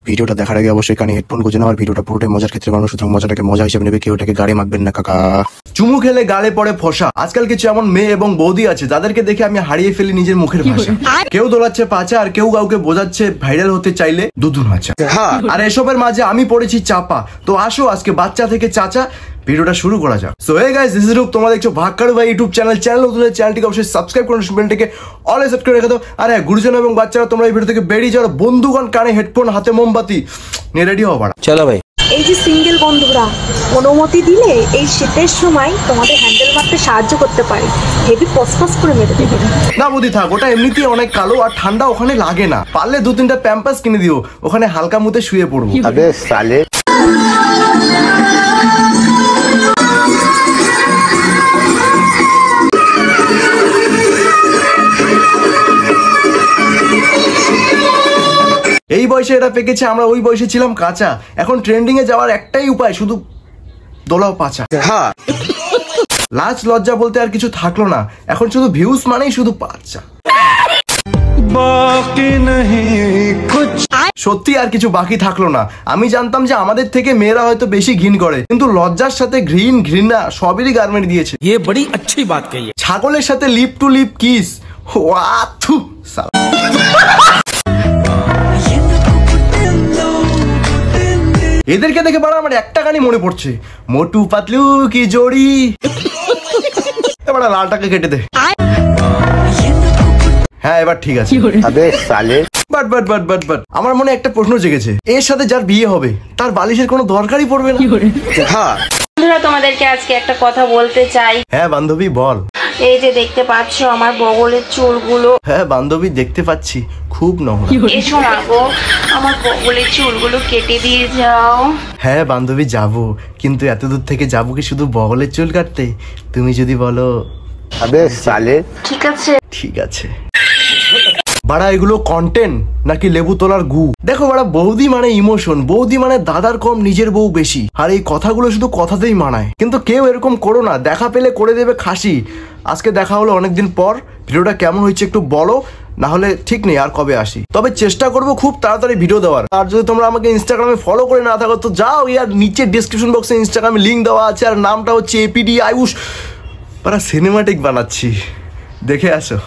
ভিডিওটা দেখার আগে অবশ্যই কানে হেডফোন গুঁজে নাও। আর ভিডিওটা পুরোটাই মজার ক্ষেত্রে বানানো, সুতরাং মজাটাকে মজা হিসেবে নেবে, কেউ এটাকে গাড়ি মাখবেন না কাকা। চুমু খেলে গালে পড়ে ফসা। আজকাল কিছু এমন মেয়ে এবং বৌদি আছে যাদেরকে দেখে আমি হারিয়ে ফেলি নিজের মুখের ভাষা। কেউ দোলাচ্ছে পাচা, আর কেউ কাউকে বোঝাচ্ছে ভাইরাল হতে চাইলে দুধু নাচা। আর এসবের মাঝে আমি পড়েছি চাপা। তো আসো আজকে বাচ্চা থেকে চাচা ভিডিওটা শুরু করা যাক। So hey guys, this is Roop, তোমরা দেখছো ভাগ্যাড়ু ভাই ইউটিউব চ্যানেল নতুন চ্যানেলটিকে অবশ্যই সাবস্ক্রাইব করে নোটিফিকেশনটিকে অল সেট করে রেখে দাও। আর হ্যাঁ, গুরুজন এবং বাচ্চারা তোমরা এই ভিডিও থেকে বেরিয়ে যাও, বন্ধুগণ কানে হেডফোন, হাতে মোমবাতি নিয়ে রেডি হও বাড়া। চলো ভাই। এই যে সিঙ্গেল বন্ধুরা, অনুমতি দিলে এই শীতের সময় তোমাদের হ্যান্ডেল মারতে সাহায্য করতে পারে। হেভি পসপস করে মেরে দেবে না বুদ্ধি থাক, ওটা এমনিতেই অনেক কালো আর ঠান্ডা ওখানে লাগে না। পারলে 2-3টা প্যাম্পাস কিনে দিও, ওখানে হালকা মুতে শুয়ে পড়বো। আবে সালে। এই বয়সে এটা পেকেছে, আমরা ওই বয়সে ছিলাম কাঁচা। এখন ট্রেন্ডিং এ যাওয়ার একটাই উপায়, শুধু দোলাও পাচা। লাজ লজ্জা বলতে আর কিছু থাকলো না, এখন শুধু ভিউজ মানেই শুধু পাচা। সত্যি আর কিছু বাকি থাকলো না। আমি জানতাম যে আমাদের থেকে মেয়েরা হয়তো বেশি ঘৃণ করে, কিন্তু লজ্জার সাথে ঘৃণা সবেরই গার্মেন্ট দিয়েছে। ये बड़ी अच्छी बात कही है। ছাগলের সাথে লিপ টু লিপ কিস, ওয়াথু সালা। এদেরকে দেখে বাড়া আমার একটা গানই মনে পড়ছে, মোটু পাতলু কি জড়ি। এবার লালটাকে কেটে দে। হ্যাঁ এবার ঠিক আছে। আবে সালে। বাট আমার মনে একটা প্রশ্ন জেগেছে, এর সাথে যার বিয়ে হবে তার বালিশের কোনো দরকারই পড়বে না। হ্যাঁ বন্ধুরা, তোমাদেরকে আজকে একটা কথা বলতে চাই। হ্যাঁ বান্ধবী বল। এই যে দেখতে পাচ্ছ আমার বগলের চুলগুলো। হ্যাঁ বান্ধবী দেখতে পাচ্ছি, খুব নোংরা। এসো না গো, আমার বগলের চুলগুলো কেটে দিয়ে যাও। হ্যাঁ বান্ধবী যাবো, কিন্তু এত দূর থেকে যাবো কি শুধু বগলের চুল কাটতে? তুমি যদি বলো। আবে সালে। ঠিক আছে। ঠিক আছে। বাড়া এগুলো কন্টেন্ট নাকি লেবু তোলার গু? দেখো বাড়া, বৌদি মানে ইমোশন, বৌদি মানে দাদার কম নিজের বউ বেশি। আর এই কথাগুলো শুধু কথাতেই মানায়, কিন্তু কেউ এরকম করো না, দেখা পেলে করে দেবে খাসি। আজকে দেখা হলো অনেকদিন পর, ভিডিওটা কেমন হয়েছে একটু বলো, না হলে ঠিক নেই আর কবে আসি। তবে চেষ্টা করবো খুব তাড়াতাড়ি ভিডিও দেওয়ার। আর যদি তোমরা আমাকে ইনস্টাগ্রামে ফলো করে না থাকো তো যাও, ইয়ার নিচে ডিসক্রিপশন বক্সে ইনস্টাগ্রামে লিঙ্ক দেওয়া আছে, আর নামটা হচ্ছে APD আয়ুষ। বাড়া সিনেমাটিক বানাচ্ছি, দেখে আসো।